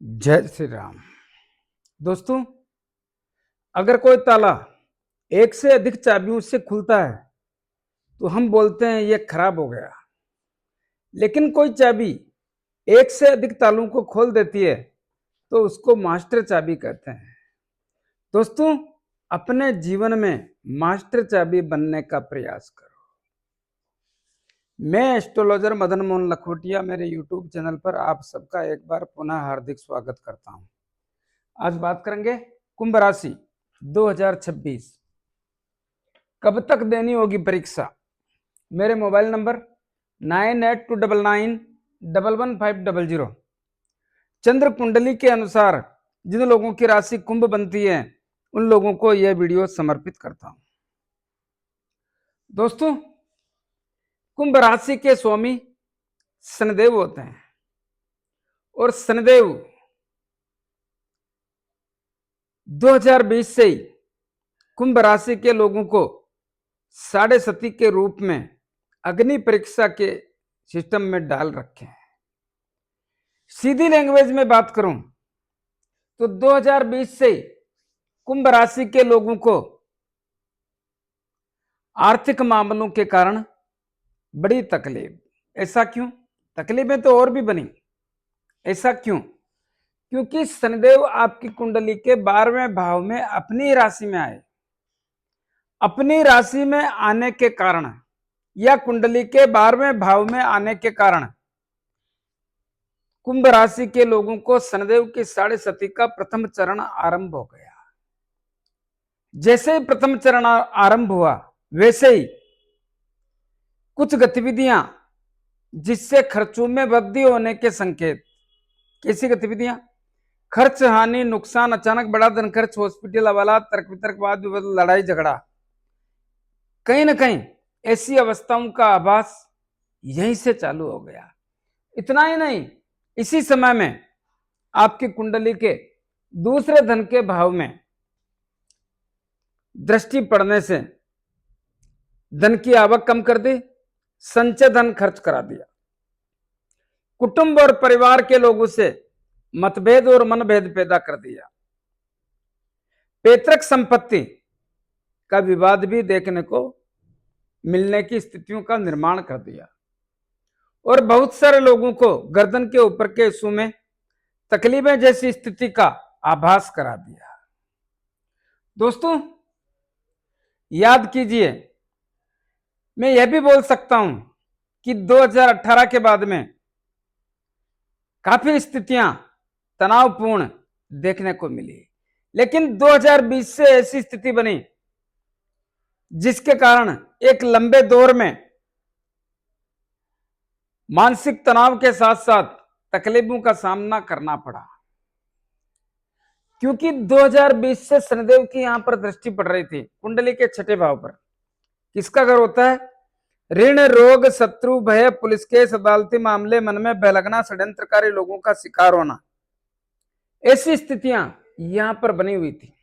जय श्री राम। दोस्तों, अगर कोई ताला एक से अधिक चाबियों से खुलता है तो हम बोलते हैं यह खराब हो गया। लेकिन कोई चाबी एक से अधिक तालों को खोल देती है तो उसको मास्टर चाबी कहते हैं। दोस्तों, अपने जीवन में मास्टर चाबी बनने का प्रयास करो। मैं एस्ट्रोलॉजर मदन मोहन लखोटिया मेरे यूट्यूब चैनल पर आप सबका एक बार पुनः हार्दिक स्वागत करता हूं। आज बात करेंगे कुंभ राशि 2026 कब तक देनी होगी परीक्षा। मेरे मोबाइल नंबर 9829911500। चंद्र कुंडली के अनुसार जिन लोगों की राशि कुंभ बनती है उन लोगों को यह वीडियो समर्पित करता हूं। दोस्तों, कुंभ राशि के स्वामी शनिदेव होते हैं और शनिदेव 2020 से ही कुंभ राशि के लोगों को साढ़े सती के रूप में अग्नि परीक्षा के सिस्टम में डाल रखे हैं। सीधी लैंग्वेज में बात करूं तो 2020 से कुंभ राशि के लोगों को आर्थिक मामलों के कारण बड़ी तकलीफ। ऐसा क्यों? तकलीफें तो और भी बनी। ऐसा क्यों? क्योंकि शनिदेव आपकी कुंडली के 12वें भाव में अपनी राशि में आए। अपनी राशि में आने के कारण या कुंडली के 12वें भाव में आने के कारण कुंभ राशि के लोगों को शनिदेव की साढ़े सती का प्रथम चरण आरंभ हो गया। जैसे ही प्रथम चरण आरंभ हुआ वैसे ही कुछ गतिविधियां जिससे खर्चों में वृद्धि होने के संकेत। कैसी गतिविधियां? खर्च, हानि, नुकसान, अचानक बड़ा धन खर्च, हॉस्पिटल हवाला, तर्क वितर्क, वाद विवाद, लड़ाई झगड़ा। कहीं ना कहीं ऐसी अवस्थाओं का आभास यहीं से चालू हो गया। इतना ही नहीं, इसी समय में आपकी कुंडली के दूसरे धन के भाव में दृष्टि पड़ने से धन की आवक कम कर दी, संचय धन खर्च करा दिया। कुटुंब और परिवार के लोगों से मतभेद और मनभेद पैदा कर दिया। पैतृक संपत्ति का विवाद भी देखने को मिलने की स्थितियों का निर्माण कर दिया और बहुत सारे लोगों को गर्दन के ऊपर के हिस्सों में तकलीफें जैसी स्थिति का आभास करा दिया। दोस्तों, याद कीजिए, मैं यह भी बोल सकता हूं कि 2018 के बाद में काफी स्थितियां तनावपूर्ण देखने को मिली, लेकिन 2020 से ऐसी स्थिति बनी जिसके कारण एक लंबे दौर में मानसिक तनाव के साथ साथ तकलीफों का सामना करना पड़ा। क्योंकि 2020 से शनिदेव की यहां पर दृष्टि पड़ रही थी कुंडली के छठे भाव पर। किसका घर होता है? ऋण, रोग, शत्रु, भय, पुलिस केस, अदालती मामले, मन में भय लगना, षड्यंत्रकारी लोगों का शिकार होना। ऐसी स्थितियां यहां पर बनी हुई थी।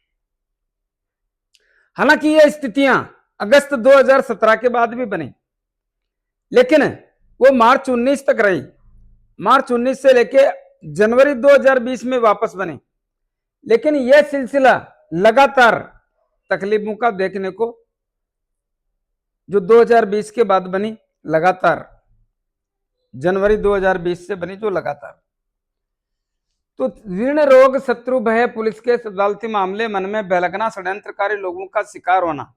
हालांकि ये स्थितियां अगस्त 2017 के बाद भी बनी, लेकिन वो मार्च 19 तक रही। मार्च 19 से लेके जनवरी 2020 में वापस बनी, लेकिन यह सिलसिला लगातार तकलीफों का देखने को जो 2020 के बाद बनी, लगातार जनवरी 2020 से बनी जो लगातार, तो ऋण, रोग, शत्रु, भय, पुलिस के अदालती मामले, मन में भय लगना, षड्यंत्रकारी लोगों का शिकार होना,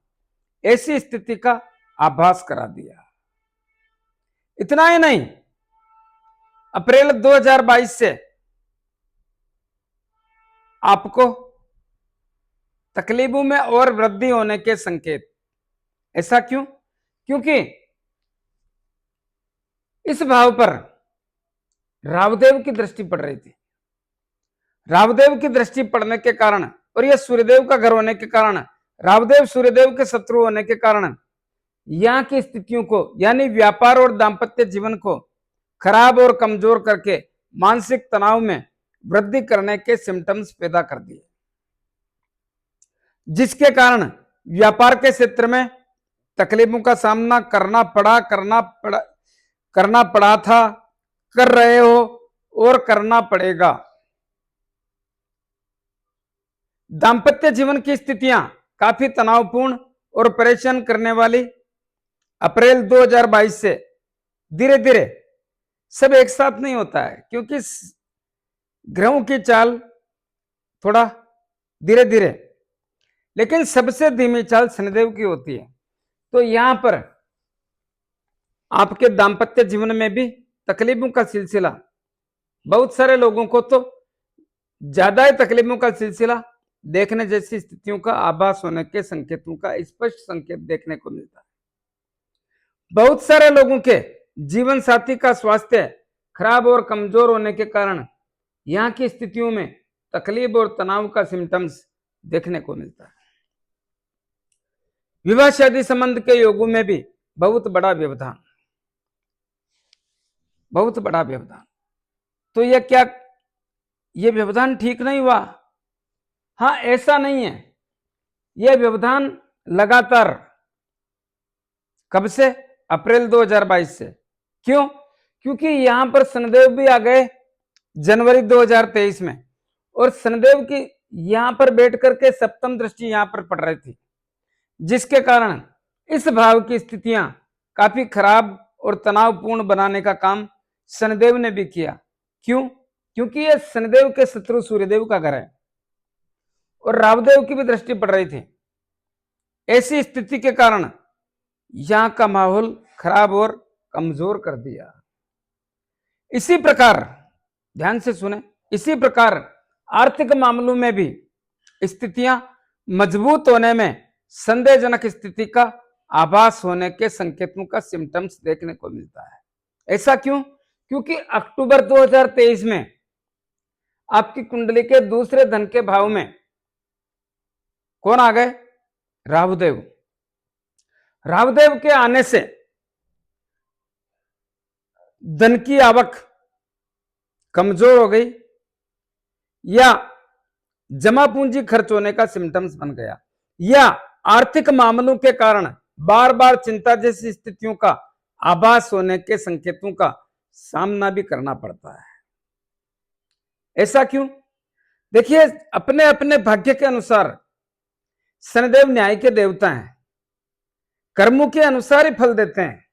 ऐसी स्थिति का आभास करा दिया। इतना ही नहीं, अप्रैल 2022 से आपको तकलीफों में और वृद्धि होने के संकेत। ऐसा क्यों? क्योंकि इस भाव पर राहुदेव की दृष्टि पड़ रही थी। राहुदेव की दृष्टि पड़ने के कारण और यह सूर्यदेव का घर होने के कारण, राहुदेव सूर्यदेव के शत्रु होने के कारण यहां की स्थितियों को यानी व्यापार और दाम्पत्य जीवन को खराब और कमजोर करके मानसिक तनाव में वृद्धि करने के सिम्टम्स पैदा कर दिए, जिसके कारण व्यापार के क्षेत्र में तकलीफों का सामना करना पड़ा था, कर रहे हो और करना पड़ेगा। दाम्पत्य जीवन की स्थितियां काफी तनावपूर्ण और परेशान करने वाली। अप्रैल 2022 से धीरे धीरे, सब एक साथ नहीं होता है क्योंकि ग्रहों की चाल थोड़ा धीरे धीरे, लेकिन सबसे धीमी चाल शनिदेव की होती है। तो यहां पर आपके दाम्पत्य जीवन में भी तकलीफों का सिलसिला, बहुत सारे लोगों को तो ज्यादा ही तकलीफों का सिलसिला देखने जैसी स्थितियों का आभास होने के संकेतों का स्पष्ट संकेत देखने को मिलता है। बहुत सारे लोगों के जीवन साथी का स्वास्थ्य खराब और कमजोर होने के कारण यहाँ की स्थितियों में तकलीफ और तनाव का सिम्टम्स देखने को मिलता है। विवाह शादी संबंध के योगों में भी बहुत बड़ा व्यवधान, बहुत बड़ा व्यवधान। तो यह क्या, यह व्यवधान ठीक नहीं हुआ? हाँ, ऐसा नहीं है। यह व्यवधान लगातार कब से? अप्रैल 2022 से। क्यों? क्योंकि यहां पर शनिदेव भी आ गए जनवरी 2023 में, और शनिदेव की यहां पर बैठ करके सप्तम दृष्टि यहां पर पड़ रही थी, जिसके कारण इस भाव की स्थितियां काफी खराब और तनावपूर्ण बनाने का काम शनिदेव ने भी किया। क्यों? क्योंकि यह शनिदेव के शत्रु सूर्यदेव का घर है और राहुदेव की भी दृष्टि पड़ रही थी। ऐसी स्थिति के कारण यहां का माहौल खराब और कमजोर कर दिया। इसी प्रकार, ध्यान से सुने, इसी प्रकार आर्थिक मामलों में भी स्थितियां मजबूत होने में संदेहजनक स्थिति का आभास होने के संकेतों का सिम्टम्स देखने को मिलता है। ऐसा क्यों? क्योंकि अक्टूबर 2023 में आपकी कुंडली के दूसरे धन के भाव में कौन आ गए? राहुदेव। राहुदेव के आने से धन की आवक कमजोर हो गई या जमा पूंजी खर्च होने का सिम्टम्स बन गया, या आर्थिक मामलों के कारण बार बार चिंता जैसी स्थितियों का आभास होने के संकेतों का सामना भी करना पड़ता है। ऐसा क्यों? देखिए, अपने अपने भाग्य के अनुसार शनिदेव न्याय के देवता हैं, कर्मों के अनुसार ही फल देते हैं।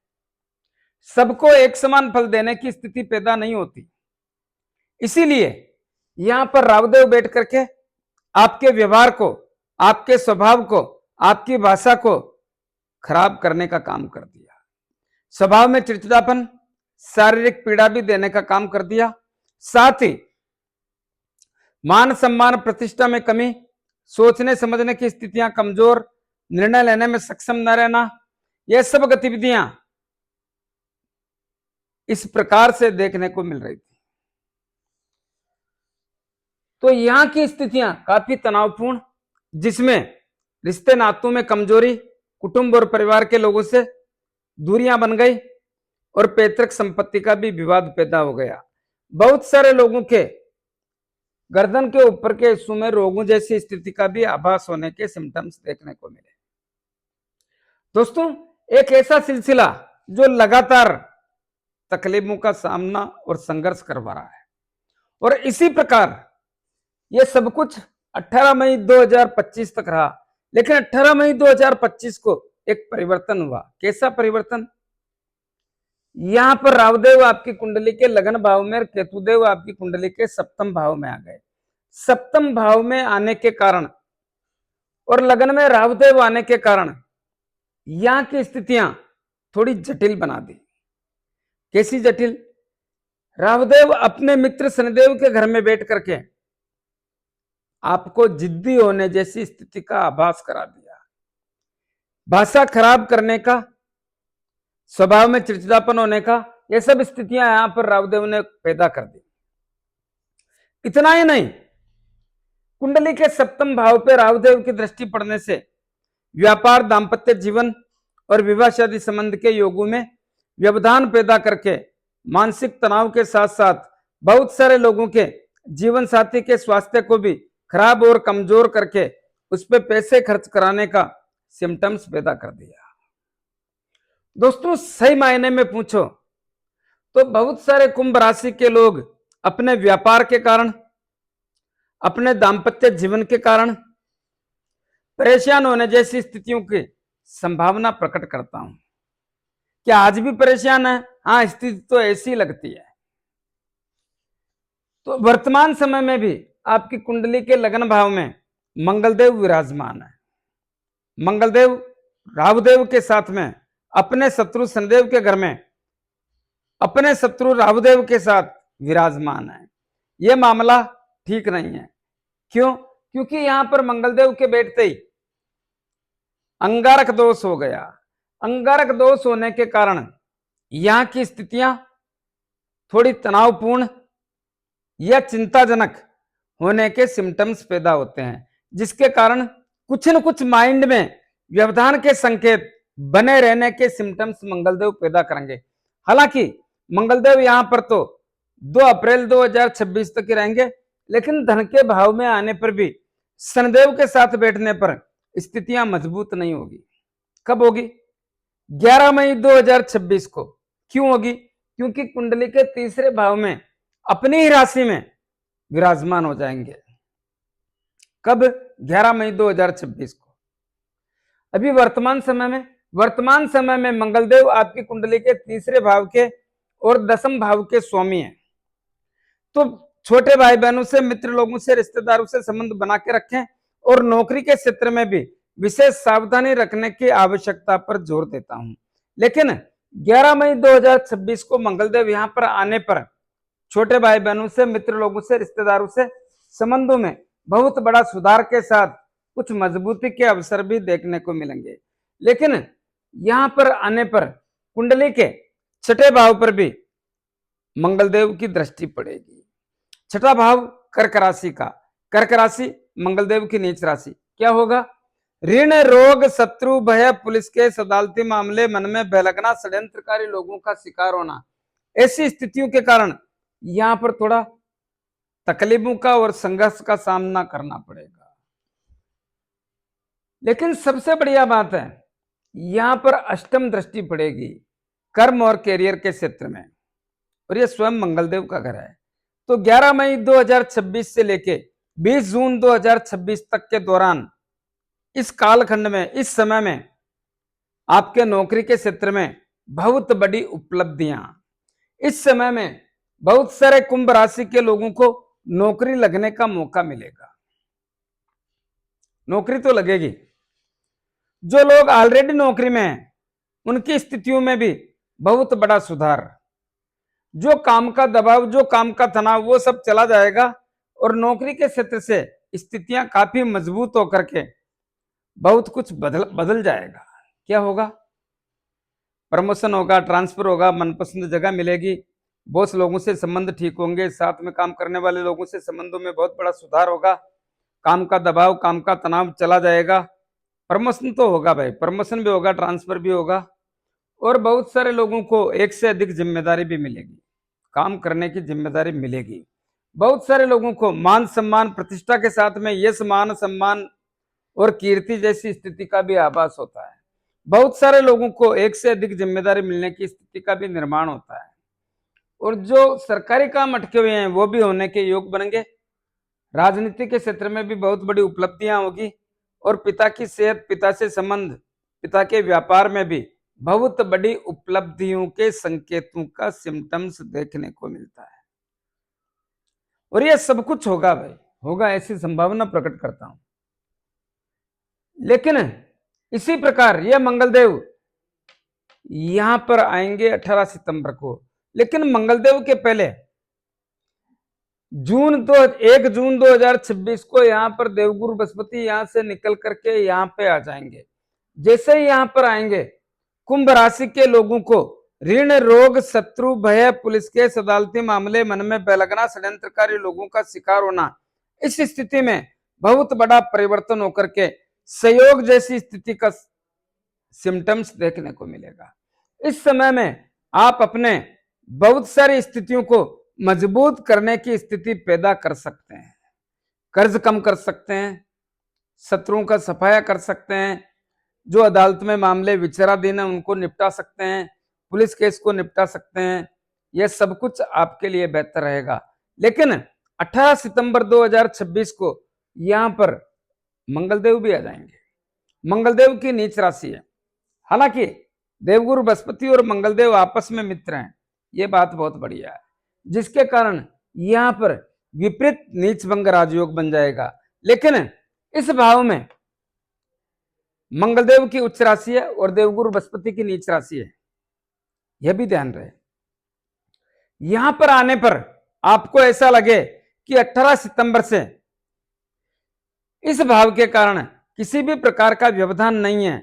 सबको एक समान फल देने की स्थिति पैदा नहीं होती। इसीलिए यहां पर राहुदेव बैठ करके आपके व्यवहार को, आपके स्वभाव को, आपकी भाषा को खराब करने का काम कर दिया। स्वभाव में चिड़चिड़ापन, शारीरिक पीड़ा भी देने का काम कर दिया। साथ ही मान सम्मान प्रतिष्ठा में कमी, सोचने समझने की स्थितियां कमजोर, निर्णय लेने में सक्षम न रहना, यह सब गतिविधियां इस प्रकार से देखने को मिल रही थी। तो यहां की स्थितियां काफी तनावपूर्ण, जिसमें रिश्ते नातों में कमजोरी, कुटुंब और परिवार के लोगों से दूरियां बन गई और पैतृक संपत्ति का भी विवाद पैदा हो गया। बहुत सारे लोगों के गर्दन के ऊपर के हिस्सों में रोगों जैसी स्थिति का भी आभास होने के सिम्टम्स देखने को मिले। दोस्तों, एक ऐसा सिलसिला जो लगातार तकलीफों का सामना और संघर्ष करवा रहा है, और इसी प्रकार यह सब कुछ 18 मई 2025 तक रहा। लेकिन 18 मई 2025 को एक परिवर्तन हुआ। कैसा परिवर्तन? यहां पर राहुदेव आपकी कुंडली के लग्न भाव में और केतुदेव आपकी कुंडली के सप्तम भाव में आ गए। सप्तम भाव में आने के कारण और लग्न में राहुदेव आने के कारण यहां की स्थितियां थोड़ी जटिल बना दी। कैसी जटिल? राहुदेव अपने मित्र शनिदेव के घर में बैठ करके आपको जिद्दी होने जैसी स्थिति का आभास करा दिया। भाषा खराब करने का, स्वभाव में चिड़चिड़ापन होने का, ये सब स्थितियां यहां पर राहुदेव ने पैदा कर दी। इतना ही नहीं, कुंडली के सप्तम भाव पे राहुदेव की दृष्टि पड़ने से व्यापार, दाम्पत्य जीवन और विवाह शादी संबंध के योगों में व्यवधान पैदा करके मानसिक तनाव के साथ साथ बहुत सारे लोगों के जीवन साथी के स्वास्थ्य को भी खराब और कमजोर करके उस पर पैसे खर्च कराने का सिम्टम्स पैदा कर दिया। दोस्तों, सही मायने में पूछो तो बहुत सारे कुंभ राशि के लोग अपने व्यापार के कारण, अपने दाम्पत्य जीवन के कारण परेशान होने जैसी स्थितियों की संभावना प्रकट करता हूं। क्या आज भी परेशान है? हाँ, स्थिति तो ऐसी लगती है। तो वर्तमान समय में भी आपकी कुंडली के लगन भाव में मंगलदेव विराजमान है। मंगलदेव राहुदेव के साथ में अपने शत्रु शनिदेव के घर में अपने शत्रु राहुदेव के साथ विराजमान है। यह मामला ठीक नहीं है। क्यों? क्योंकि यहां पर मंगलदेव के बैठते ही अंगारक दोष हो गया। अंगारक दोष होने के कारण यहां की स्थितियां थोड़ी तनावपूर्ण या चिंताजनक होने के सिम्टम्स पैदा होते हैं, जिसके कारण कुछ न कुछ माइंड में व्यवधान के संकेत बने रहने के सिम्टम्स मंगलदेव पैदा करेंगे। हालांकि मंगलदेव यहां पर तो 2 अप्रैल 2026 तक ही रहेंगे, लेकिन धन के भाव में आने पर भी शनिदेव के साथ बैठने पर स्थितियां मजबूत नहीं होगी। कब होगी? 11 मई 2026 को। क्यों होगी? क्योंकि कुंडली के तीसरे भाव में अपनी ही राशि में विराजमान हो जाएंगे। कब? 11 मई 2026 को। अभी वर्तमान समय में मंगलदेव आपकी कुंडली के तीसरे भाव के और 10वें भाव के स्वामी हैं। तो छोटे भाई बहनों से, मित्र लोगों से, रिश्तेदारों से संबंध बना के रखें और नौकरी के क्षेत्र में भी विशेष सावधानी रखने की आवश्यकता पर जोर देता हूं। लेकिन 11 मई 2026 को मंगलदेव यहां पर आने पर छोटे भाई बहनों से, मित्र लोगों से, रिश्तेदारों से संबंधों में बहुत बड़ा सुधार के साथ कुछ मजबूती के अवसर भी देखने को मिलेंगे। लेकिन यहां पर आने पर कुंडली के 6ठे भाव पर भी मंगलदेव की दृष्टि पड़ेगी। 6ठा भाव कर्क राशि का। कर्क राशि मंगलदेव की नीच राशि। क्या होगा? ऋण, रोग, शत्रु, भय, पुलिस केस, अदालती मामले, मन में बेलगना, षड्यंत्रकारी लोगों का शिकार होना, ऐसी स्थितियों के कारण यहां पर थोड़ा तकलीफों का और संघर्ष का सामना करना पड़ेगा। लेकिन सबसे बढ़िया बात है, यहां पर अष्टम दृष्टि पड़ेगी कर्म और कैरियर के क्षेत्र में, और यह स्वयं मंगलदेव का घर है। तो 11 मई 2026 से लेके 20 जून 2026 तक के दौरान, इस कालखंड में, इस समय में आपके नौकरी के क्षेत्र में बहुत बड़ी उपलब्धियां, इस समय में बहुत सारे कुंभ राशि के लोगों को नौकरी लगने का मौका मिलेगा। नौकरी तो लगेगी। जो लोग ऑलरेडी नौकरी में हैं उनकी स्थितियों में भी बहुत बड़ा सुधार, जो काम का दबाव, जो काम का तनाव, वो सब चला जाएगा और नौकरी के क्षेत्र से स्थितियां काफी मजबूत होकर के बहुत कुछ बदल जाएगा। क्या होगा? प्रमोशन होगा, ट्रांसफर होगा, मनपसंद जगह मिलेगी, बॉस लोगों से संबंध ठीक होंगे, साथ में काम करने वाले लोगों से संबंधों में बहुत बड़ा सुधार होगा, काम का दबाव, काम का तनाव चला जाएगा। प्रमोशन तो होगा भाई, प्रमोशन भी होगा, ट्रांसफर भी होगा, और बहुत सारे लोगों को एक से अधिक जिम्मेदारी भी मिलेगी, काम करने की जिम्मेदारी मिलेगी। बहुत सारे लोगों को मान सम्मान, प्रतिष्ठा के साथ में यश, मान सम्मान और कीर्ति जैसी स्थिति का भी आभास होता है। बहुत सारे लोगों को एक से अधिक जिम्मेदारी मिलने की स्थिति का भी निर्माण होता है, और जो सरकारी काम अटके हुए हैं वो भी होने के योग बनेंगे। राजनीति के क्षेत्र में भी बहुत बड़ी उपलब्धियां होगी, और पिता की सेहत, पिता से संबंध, पिता के व्यापार में भी बहुत बड़ी उपलब्धियों के संकेतों का सिम्टम्स देखने को मिलता है। और यह सब कुछ होगा भाई, होगा, ऐसी संभावना प्रकट करता हूं। लेकिन इसी प्रकार यह मंगलदेव यहां पर आएंगे 18 सितंबर को, लेकिन मंगलदेव के पहले 1 जून 2026 को यहां पर देवगुरु बृहस्पति यहां से निकल करके यहां पे आ जाएंगे। जैसे ही यहां पर आएंगे, कुंभ राशि के लोगों को ऋण, रोग, शत्रु, भय, पुलिस केस, अदालती मामले, मन में बेलगना, षड्यंत्रकारी लोगों का शिकार होना, इस स्थिति में बहुत बड़ा परिवर्तन होकर के सहयोग जैसी स्थिति का सिम्टम्स देखने को मिलेगा। इस समय में आप अपने बहुत सारी स्थितियों को मजबूत करने की स्थिति पैदा कर सकते हैं। कर्ज कम कर सकते हैं, शत्रुओं का सफाया कर सकते हैं, जो अदालत में मामले विचाराधीन है उनको निपटा सकते हैं, पुलिस केस को निपटा सकते हैं। यह सब कुछ आपके लिए बेहतर रहेगा। लेकिन 18 सितंबर 2026 को यहां पर मंगलदेव भी आ जाएंगे। मंगलदेव की नीच राशि है। हालांकि देवगुरु बृहस्पति और मंगलदेव आपस में मित्र हैं, ये बात बहुत बढ़िया है, जिसके कारण यहां पर विपरीत नीच भंग राजयोग बन जाएगा। लेकिन इस भाव में मंगलदेव की उच्च राशि है और देवगुरु बृहस्पति की नीच राशि है, यह भी ध्यान रहे। यहां पर आने पर आपको ऐसा लगे कि 18 सितंबर से इस भाव के कारण किसी भी प्रकार का व्यवधान नहीं है,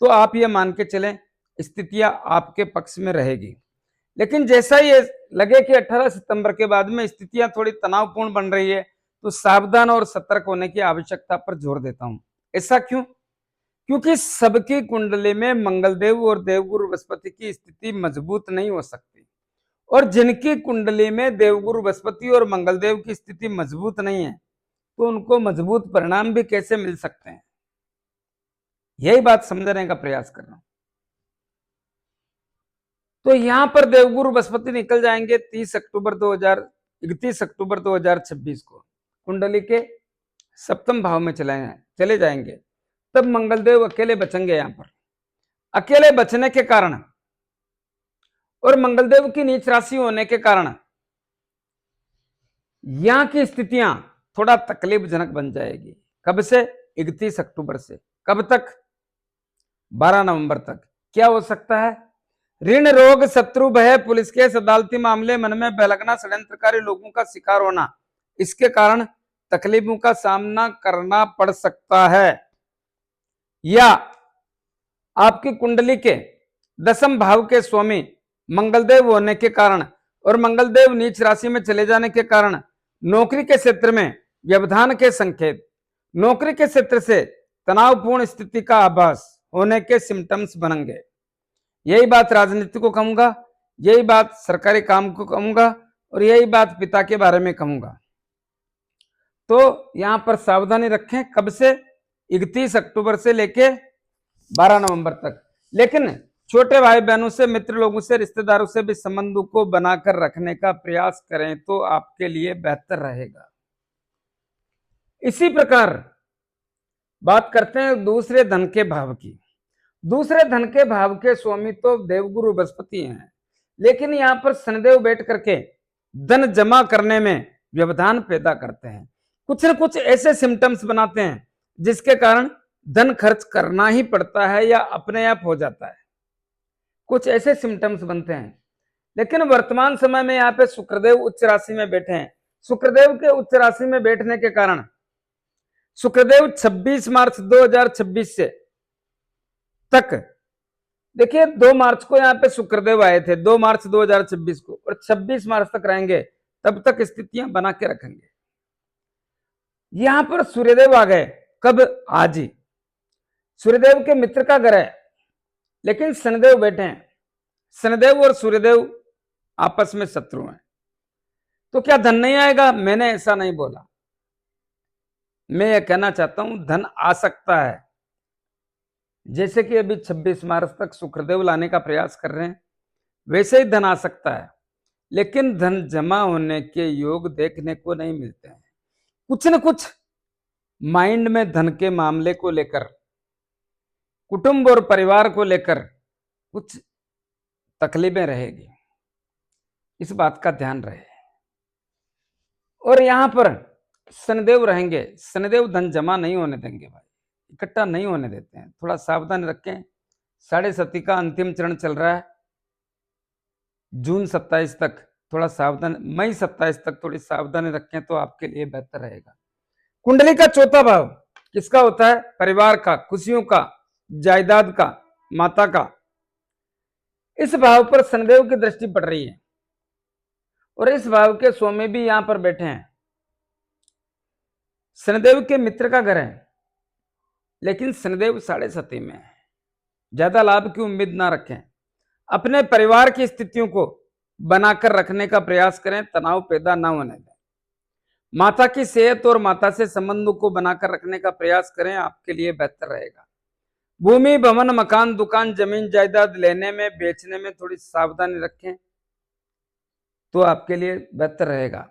तो आप यह मान के चलें स्थितियां आपके पक्ष में रहेगी। लेकिन जैसा ये लगे कि 18 सितंबर के बाद में स्थितियां थोड़ी तनावपूर्ण बन रही है, तो सावधान और सतर्क होने की आवश्यकता पर जोर देता हूं। ऐसा क्यों? क्योंकि सबकी कुंडली में मंगलदेव और देवगुरु बृहस्पति की स्थिति मजबूत नहीं हो सकती, और जिनकी कुंडली में देवगुरु बृहस्पति और मंगलदेव की स्थिति मजबूत नहीं है, तो उनको मजबूत परिणाम भी कैसे मिल सकते हैं, यही बात समझने का प्रयास कर रहा हूं। तो यहां पर देवगुरु बृहस्पति निकल जाएंगे 31 अक्टूबर 2026 को कुंडली के सप्तम भाव में चले जाएंगे। तब मंगलदेव अकेले बचेंगे। यहां पर अकेले बचने के कारण और मंगलदेव की नीच राशि होने के कारण यहां की स्थितियां थोड़ा तकलीफजनक बन जाएगी। कब से? 31 अक्टूबर से। कब तक? 12 नवंबर तक। क्या हो सकता है? ऋण, रोग, शत्रु, भय, पुलिस केस, अदालती मामले, मन में बहलगना, षड्यंत्रकारी लोगों का शिकार होना, इसके कारण तकलीफों का सामना करना पड़ सकता है। या आपकी कुंडली के 10वें भाव के स्वामी मंगलदेव होने के कारण और मंगलदेव नीच राशि में चले जाने के कारण नौकरी के क्षेत्र में व्यवधान के संकेत, नौकरी के क्षेत्र से तनावपूर्ण स्थिति का आभास होने के सिम्टम्स बनेंगे। यही बात राजनीति को कहूंगा, यही बात सरकारी काम को कहूंगा, और यही बात पिता के बारे में कहूंगा। तो यहां पर सावधानी रखें। कब से? 31 अक्टूबर से लेके 12 नवंबर तक। लेकिन छोटे भाई बहनों से, मित्र लोगों से, रिश्तेदारों से भी संबंधों को बनाकर रखने का प्रयास करें तो आपके लिए बेहतर रहेगा। इसी प्रकार बात करते हैं दूसरे धन के भाव की। दूसरे धन के भाव के स्वामी तो देवगुरु बृहस्पति हैं, लेकिन यहां पर शनिदेव बैठ करके धन जमा करने में व्यवधान पैदा करते हैं। कुछ न कुछ ऐसे सिम्टम्स बनाते हैं जिसके कारण धन खर्च करना ही पड़ता है या अपने आप हो जाता है। कुछ ऐसे सिम्टम्स बनते हैं। लेकिन वर्तमान समय में यहाँ पे शुक्रदेव उच्च राशि में बैठे हैं। शुक्रदेव के उच्च राशि में बैठने के कारण शुक्रदेव 26 मार्च 2026 से तक, देखिए 2 मार्च को यहाँ पे शुक्रदेव आए थे, 2 मार्च 2026 को, और 26 मार्च तक रहेंगे। तब तक स्थितियां बना के रखेंगे। यहां पर सूर्यदेव आ गए। कब? आज ही। सूर्यदेव के मित्र का घर है, लेकिन शनिदेव बैठे हैं। शनिदेव और सूर्यदेव आपस में शत्रु हैं। तो क्या धन नहीं आएगा? मैंने ऐसा नहीं बोला। मैं ये कहना चाहता हूं धन आ सकता है। जैसे कि अभी 26 मार्च तक शुक्रदेव लाने का प्रयास कर रहे हैं, वैसे ही धन आ सकता है। लेकिन धन जमा होने के योग देखने को नहीं मिलते हैं। कुछ न कुछ माइंड में धन के मामले को लेकर, कुटुंब और परिवार को लेकर कुछ तकलीफें रहेगी। इस बात का ध्यान रहे। और यहां पर शनिदेव रहेंगे। शनिदेव धन जमा नहीं होने देंगे भाई, इकट्ठा नहीं होने देते हैं। थोड़ा सावधान रखें। 7.5 का अंतिम चरण चल रहा है। जून 27 तक थोड़ा सावधान, मई 27 तक थोड़ी सावधानी रखें तो आपके लिए बेहतर रहेगा। कुंडली का चौथा भाव किसका होता है? परिवार का, खुशियों का, जायदाद का, माता का। इस भाव पर शनिदेव की दृष्टि पड़ रही है और इस भाव के स्वामी भी यहां पर बैठे हैं। शनिदेव के मित्र का घर है, लेकिन शनिदेव 7.5 में है। ज्यादा लाभ की उम्मीद ना रखें। अपने परिवार की स्थितियों को बनाकर रखने का प्रयास करें, तनाव पैदा ना होने दें। माता की सेहत और माता से संबंधों को बनाकर रखने का प्रयास करें, आपके लिए बेहतर रहेगा। भूमि, भवन, मकान, दुकान, जमीन जायदाद लेने में, बेचने में थोड़ी सावधानी रखें तो आपके लिए बेहतर रहेगा।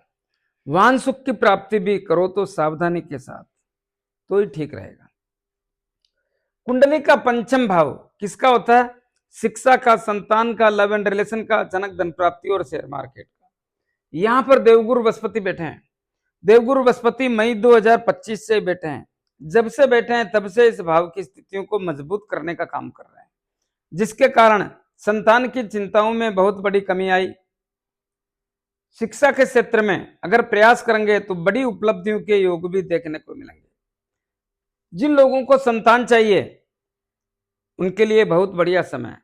वाहन सुख की प्राप्ति भी करो तो सावधानी के साथ, तो ही ठीक रहेगा। कुंडली का पंचम भाव किसका होता है? शिक्षा का, संतान का, लव एंड रिलेशन का, अचानक धन प्राप्ति और शेयर मार्केट का। यहां पर देवगुरु बृहस्पति बैठे हैं। देवगुरु बृहस्पति मई 2025 से बैठे हैं। जब से बैठे हैं तब से इस भाव की स्थितियों को मजबूत करने का काम कर रहे हैं, जिसके कारण संतान की चिंताओं में बहुत बड़ी कमी आई। शिक्षा के क्षेत्र में अगर प्रयास करेंगे तो बड़ी उपलब्धियों के योग भी देखने को मिलेंगे। जिन लोगों को संतान चाहिए उनके लिए बहुत बढ़िया समय है।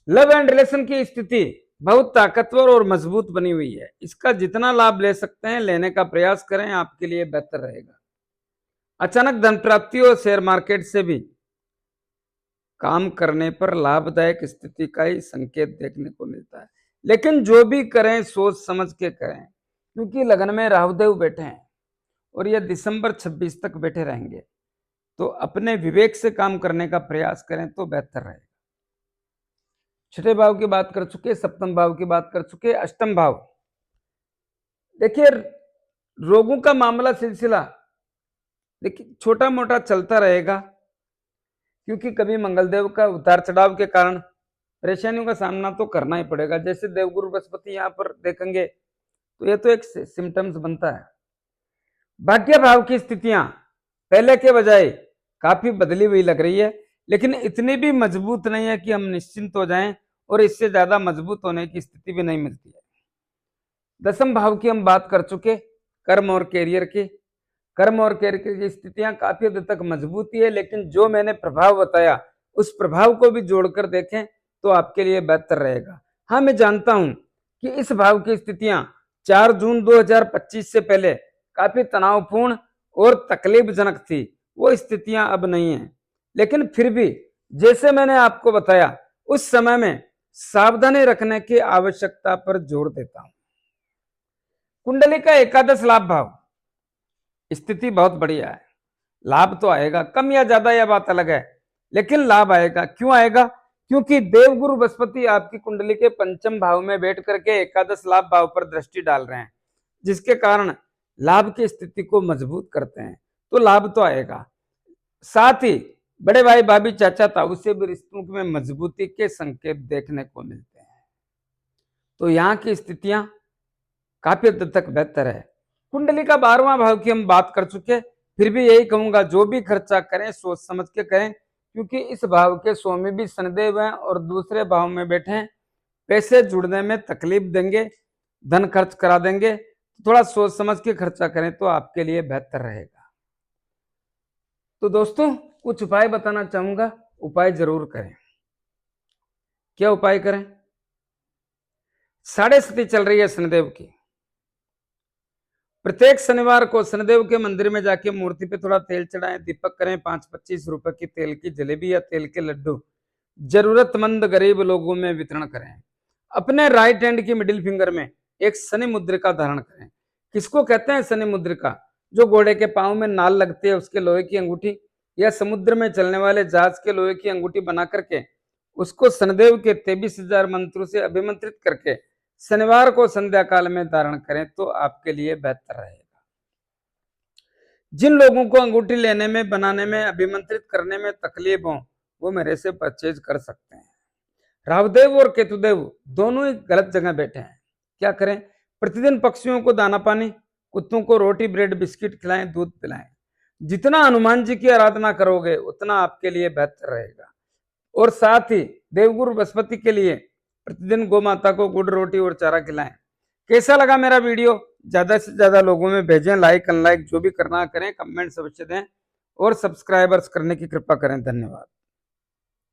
लव एंड रिलेशन की स्थिति बहुत ताकतवर और मजबूत बनी हुई है। इसका जितना लाभ ले सकते हैं लेने का प्रयास करें, आपके लिए बेहतर रहेगा। अचानक धन प्राप्ति और शेयर मार्केट से भी काम करने पर लाभदायक स्थिति का ही संकेत देखने को मिलता है। लेकिन जो भी करें सोच समझ के करें, क्योंकि लगन में राहुदेव बैठे हैं और यह दिसंबर 26 तक बैठे रहेंगे, तो अपने विवेक से काम करने का प्रयास करें तो बेहतर रहेगा। छठे भाव की बात कर चुके, सप्तम भाव की बात कर चुके, अष्टम भाव। देखिए, रोगों का मामला सिलसिला देखिए छोटा मोटा चलता रहेगा, क्योंकि कभी मंगलदेव का उतार चढ़ाव के कारण परेशानियों का सामना तो करना ही पड़ेगा। जैसे देवगुरु बृहस्पति यहाँ पर देखेंगे तो ये तो एक सिम्टम्स बनता है। भाग्य भाव की स्थितियां पहले के बजाय काफी बदली हुई लग रही है, लेकिन इतनी भी मजबूत नहीं है कि हम निश्चिंत हो जाएं, और इससे ज्यादा मजबूत होने की स्थिति भी नहीं मिलती है। दसम भाव की हम बात कर चुके, कर्म और कैरियर की। कर्म और कैरियर की स्थितियां काफी हद तक मजबूती है, लेकिन जो मैंने प्रभाव बताया उस प्रभाव को भी जोड़कर देखें तो आपके लिए बेहतर रहेगा। हाँ, मैं जानता हूं कि इस भाव की स्थितियां 4 जून 2025 से पहले काफी तनावपूर्ण और तकलीफजनक थी। वो स्थितियां अब नहीं है, लेकिन फिर भी जैसे मैंने आपको बताया उस समय में सावधानी रखने की आवश्यकता पर जोर देता हूं। कुंडली का एकादश लाभ भाव स्थिति बहुत बढ़िया है। लाभ तो आएगा, कम या ज्यादा यह बात अलग है, लेकिन लाभ आएगा। क्यों आएगा? क्योंकि देवगुरु बृहस्पति आपकी कुंडली के पंचम भाव में बैठ करके एकादश लाभ भाव पर दृष्टि डाल रहे हैं, जिसके कारण लाभ की स्थिति को मजबूत करते हैं, तो लाभ तो आएगा। साथ ही बड़े भाई भाभी चाचा ताऊ से भी रिश्तों में मजबूती के संकेत देखने को मिलते हैं। तो यहाँ की स्थितियां काफी हद तक बेहतर है। कुंडली का 12वां भाव की हम बात कर चुके, फिर भी यही कहूंगा जो भी खर्चा करें सोच समझ के करें, क्योंकि इस भाव के स्वामी भी शनिदेव हैं और दूसरे भाव में बैठे हैं। पैसे जुड़ने में तकलीफ देंगे, धन खर्च करा देंगे, थोड़ा सोच समझ के खर्चा करें तो आपके लिए बेहतर रहेगा। तो दोस्तों, कुछ उपाय बताना चाहूंगा, उपाय जरूर करें। क्या उपाय करें? साढ़े सती चल रही है शनिदेव की। प्रत्येक शनिवार को शनिदेव के मंदिर में जाके मूर्ति पे थोड़ा तेल चढ़ाएं, दीपक करें, 5-25 रुपए की तेल की जलेबी या तेल के लड्डू जरूरतमंद गरीब लोगों में वितरण करें। अपने राइट हैंड की मिडिल फिंगर में एक शनि मुद्रिका धारण करें। किसको कहते हैं शनि मुद्रिका? जो घोड़े के पांव में नाल लगती है उसके लोहे की अंगूठी, या समुद्र में चलने वाले जहाज के लोहे की अंगूठी बना करके उसको शनिदेव के 23,000 मंत्रों से अभिमंत्रित करके शनिवार को संध्या काल में धारण करें तो आपके लिए बेहतर रहेगा। जिन लोगों को अंगूठी लेने में, बनाने में, अभिमंत्रित करने में तकलीफ हो, वो मेरे से परचेज कर सकते हैं। राहुदेव और केतुदेव दोनों ही गलत जगह बैठे हैं। क्या करें? प्रतिदिन पक्षियों को दाना पानी, कुत्तों को रोटी ब्रेड बिस्किट खिलाएं, दूध पिलाएं। जितना हनुमान जी की आराधना करोगे उतना आपके लिए बेहतर रहेगा। और साथ ही देवगुरु बृहस्पति के लिए प्रतिदिन गौ माता को गुड़ रोटी और चारा खिलाएं। कैसा लगा मेरा वीडियो? ज्यादा से ज्यादा लोगों में भेजें, लाइक अनलाइक जो भी करना करें, कमेंट्स अवश्य दें और सब्सक्राइबर्स करने की कृपा करें। धन्यवाद।